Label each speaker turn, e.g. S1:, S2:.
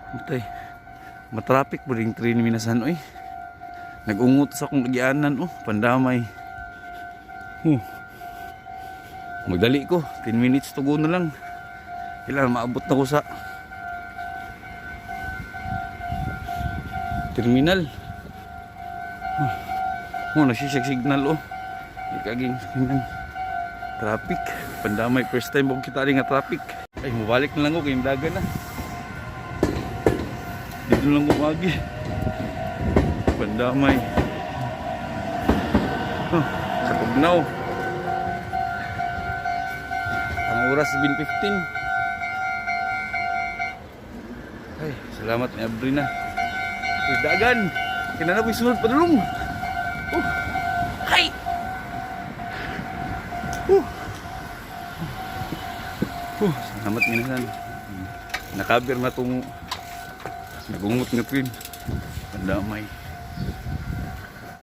S1: Utay, matraffic po rin train minasan oy. Nagungot sa akong lagyanan pandamay. Magdali ko, 10 minutes to go na lang. Kailangan maabot na ko sa terminal. Nasisig signal ikaging traffic. Pandamay, first time ko kita rin nga traffic. Ay, mabalik na lang ko kayong dagan na. Dito lang kumagi. Pandamay. Sa Tugnaw. Ang oras 7:15. Ay, salamat ni Abrina. Dagan. Kinana po sunod padulong. Hay. Salamat minasan. Nakabir na tong nagungot nga twin. Pandamay.